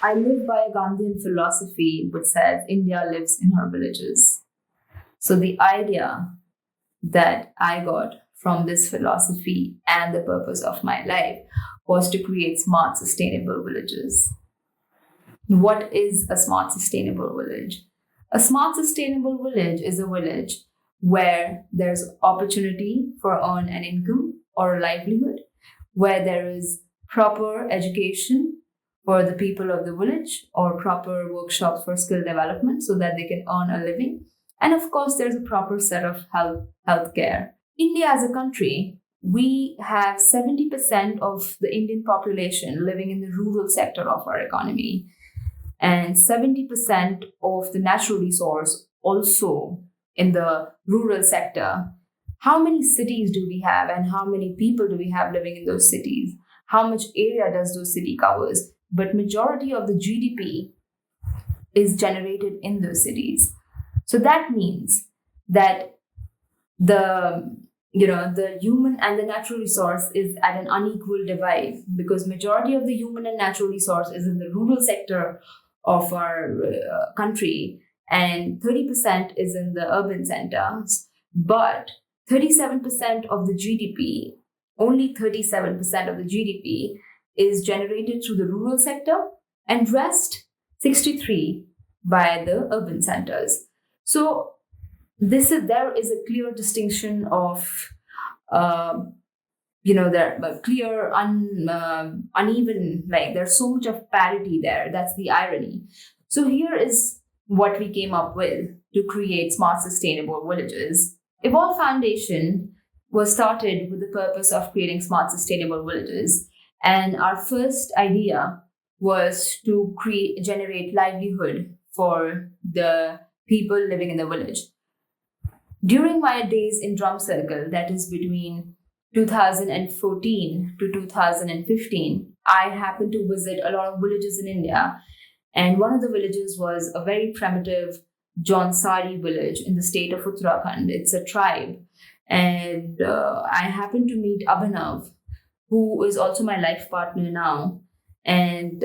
I live by a Gandhian philosophy which says India lives in her villages. So the idea that I got from this philosophy and the purpose of my life was to create smart, sustainable villages. What is a smart, sustainable village? A smart, sustainable village is a village where there's opportunity for earn an income or a livelihood, where there is proper education for the people of the village or proper workshops for skill development so that they can earn a living. And of course, there's a proper set of healthcare. India as a country, we have 70% of the Indian population living in the rural sector of our economy, and 70% of the natural resource also in the rural sector. How many cities do we have and how many people do we have living in those cities? How much area does those city covers? But majority of the GDP is generated in those cities. So that means that the human and the natural resource is at an unequal divide, because majority of the human and natural resource is in the rural sector of our country, and 30% is in the urban centers. But 37% of the GDP, only 37% of the GDP is generated through the rural sector, and rest 63 by the urban centers. So there is a clear distinction of there but clear uneven, like there's so much of parity there. That's the irony. So here is what we came up with to create smart, sustainable villages. Evolve Foundation was started with the purpose of creating smart, sustainable villages, and our first idea was to generate livelihood for the people living in the village. During my days in Drum Circle, that is between 2014 to 2015, I happened to visit a lot of villages in India. And one of the villages was a very primitive Jaunsari village in the state of Uttarakhand. It's a tribe. And I happened to meet Abhinav, who is also my life partner now. And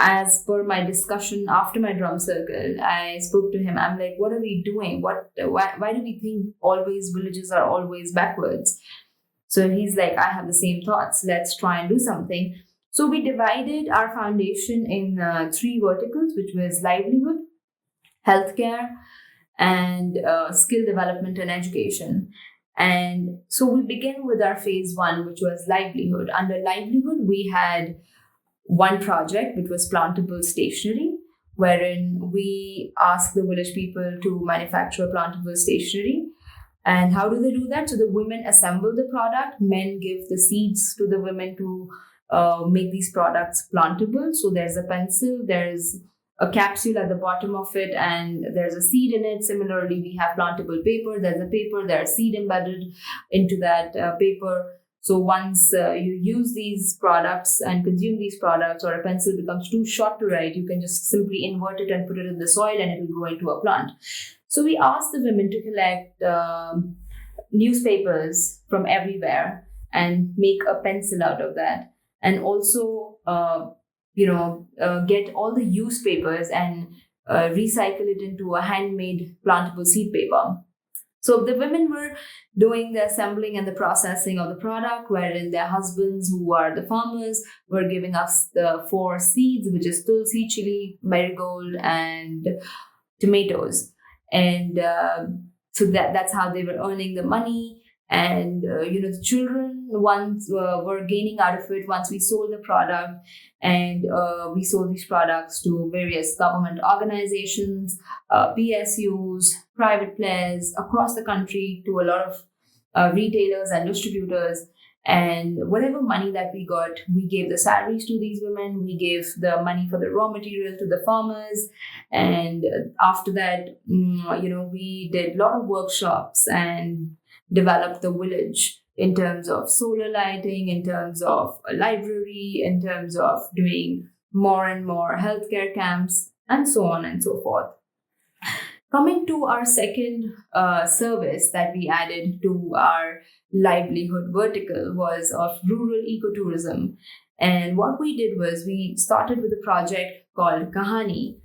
as per my discussion after my drum circle, I spoke to him. I'm like, what are we doing? Why do we think always villages are always backwards? So he's like, I have the same thoughts. Let's try and do something. So we divided our foundation in 3 verticals, which was livelihood, healthcare, and skill development and education. And so we began with our phase 1, which was livelihood. Under livelihood, we had one project, which was Plantable Stationery, wherein we asked the village people to manufacture plantable stationery. And how do they do that? So the women assemble the product, men give the seeds to the women to make these products plantable. So there's a pencil, there's a capsule at the bottom of it, and there's a seed in it. Similarly, we have plantable paper. There's a paper, there's seed embedded into that paper. So once you use these products and consume these products, or a pencil becomes too short to write, you can just simply invert it and put it in the soil and it will grow into a plant. So we asked the women to collect newspapers from everywhere and make a pencil out of that. And also, get all the used papers and recycle it into a handmade plantable seed paper. So the women were doing the assembling and the processing of the product, wherein their husbands, who are the farmers, were giving us the 4 seeds, which is tulsi, chili, marigold, and tomatoes. And so that's how they were earning the money. And the children once were gaining out of it once we sold the product, and we sold these products to various government organizations, PSUs, private players across the country, to a lot of retailers and distributors. And whatever money that we got, we gave the salaries to these women. We gave the money for the raw material to the farmers. And after that, we did a lot of workshops and developed the village in terms of solar lighting, in terms of a library, in terms of doing more and more healthcare camps, and so on and so forth. Coming to our second service that we added to our livelihood vertical was of rural ecotourism. And what we did was we started with a project called Kahani,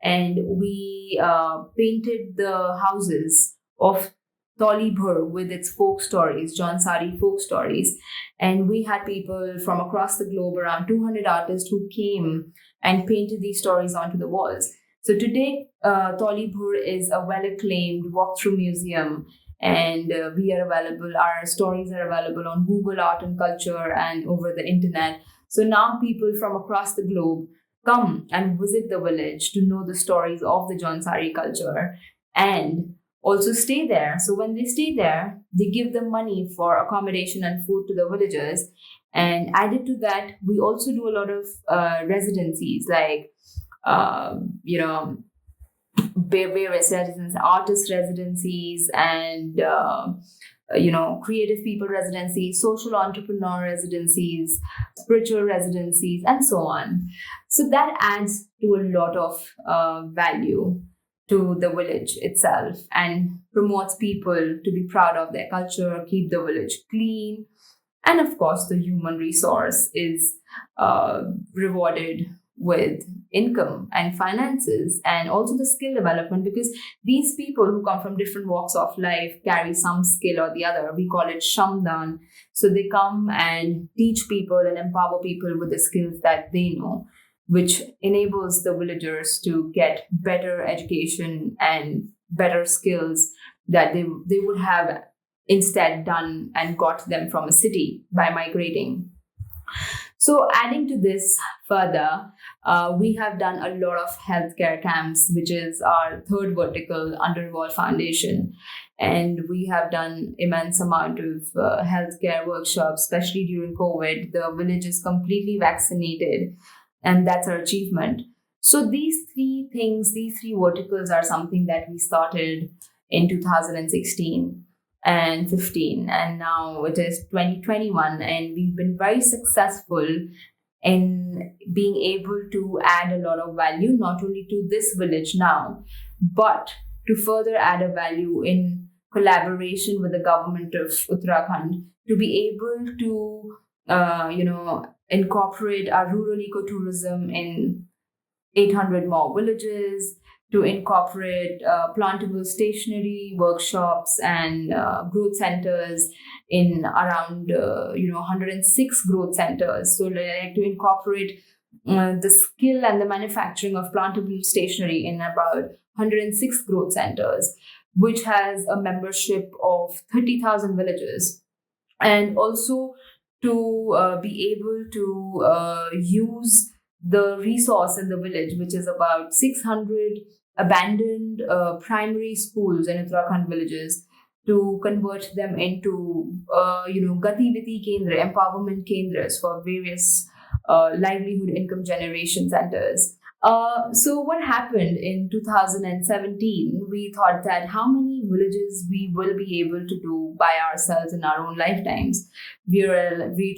and we painted the houses of Tolibhur with its folk stories, Jaunsari folk stories. And we had people from across the globe, around 200 artists who came and painted these stories onto the walls. So today, Tolibhur is a well-acclaimed walkthrough museum, and we are available. Our stories are available on Google Art and Culture and over the internet. So now people from across the globe come and visit the village to know the stories of the Jaunsari culture and also stay there. So when they stay there, they give them money for accommodation and food to the villagers. And added to that, we also do a lot of residencies like uh, you know, various residencies, artist residencies, and creative people residencies, social entrepreneur residencies, spiritual residencies, and so on. So that adds to a lot of value to the village itself and promotes people to be proud of their culture, keep the village clean, and of course, the human resource is rewarded with income and finances and also the skill development, because these people who come from different walks of life carry some skill or the other. We call it Shamdan. So they come and teach people and empower people with the skills that they know, which enables the villagers to get better education and better skills that they would have instead done and got them from a city by migrating. So, adding to this further, we have done a lot of healthcare camps, which is our third vertical under Evolve Foundation. And we have done immense amount of healthcare workshops, especially during COVID. The village is completely vaccinated, and that's our achievement. So these three things, these three verticals are something that we started in 2016 and 15, and now it is 2021, and we've been very successful in being able to add a lot of value not only to this village now, but to further add a value in collaboration with the government of Uttarakhand to be able to incorporate our rural ecotourism in 800 more villages, to incorporate plantable stationery workshops and growth centers in around 106 growth centers. So like to incorporate the skill and the manufacturing of plantable stationery in about 106 growth centers, which has a membership of 30,000 villages. And also to be able to use the resource in the village, which is about 600 abandoned primary schools in Uttarakhand villages, to convert them into, Gativiti Kendra, empowerment kendras for various livelihood income generation centers. So what happened in 2017, we thought that how many villages we will be able to do by ourselves in our own lifetimes. We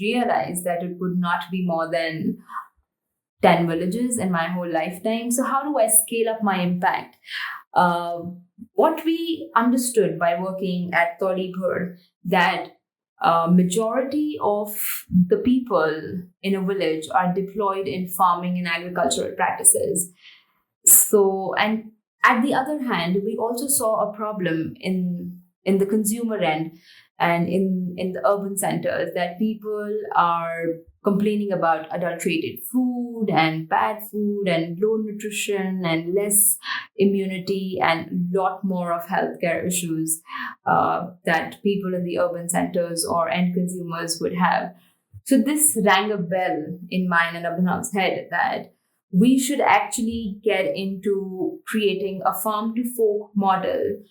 realized that it would not be more than 10 villages in my whole lifetime. So how do I scale up my impact? Uh, what we understood by working at Tolibhur, that majority of the people in a village are deployed in farming and agricultural practices. So, and at the other hand, we also saw a problem in the consumer end and in the urban centers, that people are complaining about adulterated food and bad food and low nutrition and less immunity and a lot more of healthcare issues that people in the urban centers or end consumers would have. So this rang a bell in mine and Abhinav's head that we should actually get into creating a farm to fork model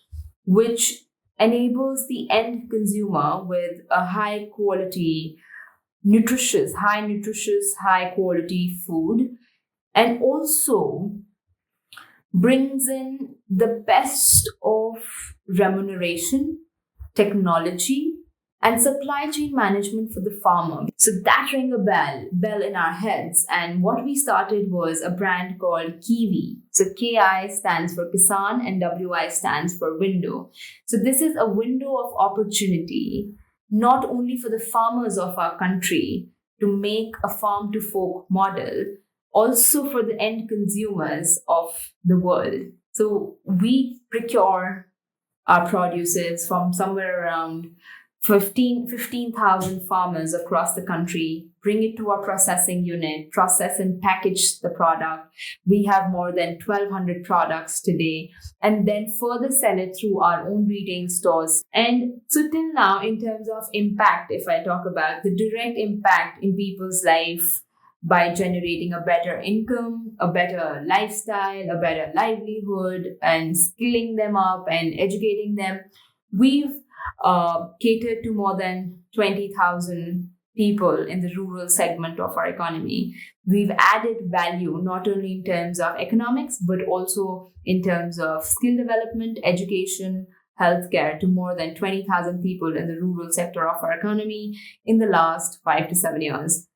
which enables the end consumer with a high nutritious, high quality food, and also brings in the best of remuneration, technology, and supply chain management for the farmer. So that rang a bell in our heads. And what we started was a brand called Kiwi. So KI stands for Kisan and WI stands for window. So this is a window of opportunity, not only for the farmers of our country to make a farm to fork model, also for the end consumers of the world. So we procure our produces from somewhere around 15,000 farmers across the country, bring it to our processing unit, process and package the product. We have more than 1,200 products today, and then further sell it through our own retail stores. And so till now, in terms of impact, if I talk about the direct impact in people's life, by generating a better income, a better lifestyle, a better livelihood, and skilling them up and educating them, we've catered to more than 20,000 people in the rural segment of our economy. We've added value not only in terms of economics, but also in terms of skill development, education, healthcare to more than 20,000 people in the rural sector of our economy in the last 5 to 7 years.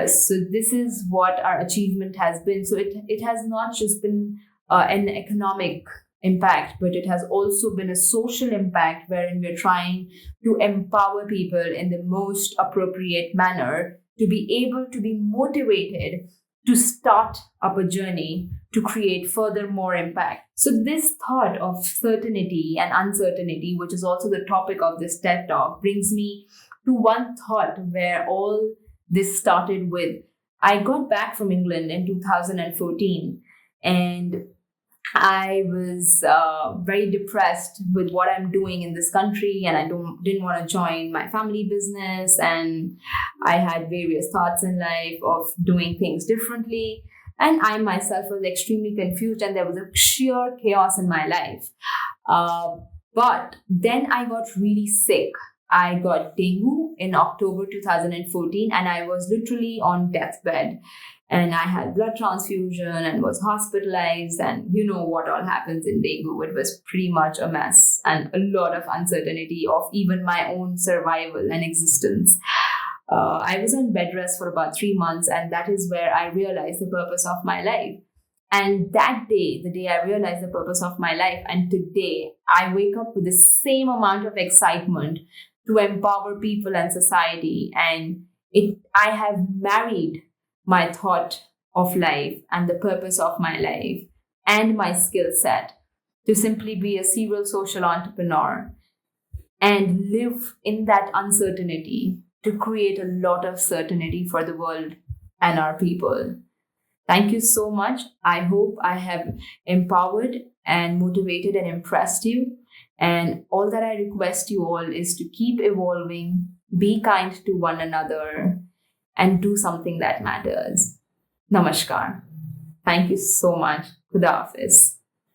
So this is what our achievement has been. So it has not just been an economic impact, but it has also been a social impact wherein we're trying to empower people in the most appropriate manner to be able to be motivated to start up a journey to create further more impact. So this thought of certainty and uncertainty, which is also the topic of this TED Talk, brings me to one thought where all this started with. I got back from England in 2014, and I was very depressed with what I'm doing in this country, and I didn't want to join my family business, and I had various thoughts in life of doing things differently, and I myself was extremely confused, and there was a sheer chaos in my life. But then I got really sick. I got dengue in October 2014, and I was literally on deathbed. And I had blood transfusion and was hospitalized, and you know what all happens in dengue. It was pretty much a mess and a lot of uncertainty of even my own survival and existence. I was on bed rest for about 3 months, and that is where I realized the purpose of my life. And that day, the day I realized the purpose of my life, and today I wake up with the same amount of excitement to empower people and society. And I have married my thought of life and the purpose of my life and my skill set to simply be a serial social entrepreneur and live in that uncertainty to create a lot of certainty for the world and our people. Thank you so much. I hope I have empowered and motivated and impressed you. And all that I request you all is to keep evolving, be kind to one another, and do something that matters. Namaskar. Thank you so much. Khuda Hafiz.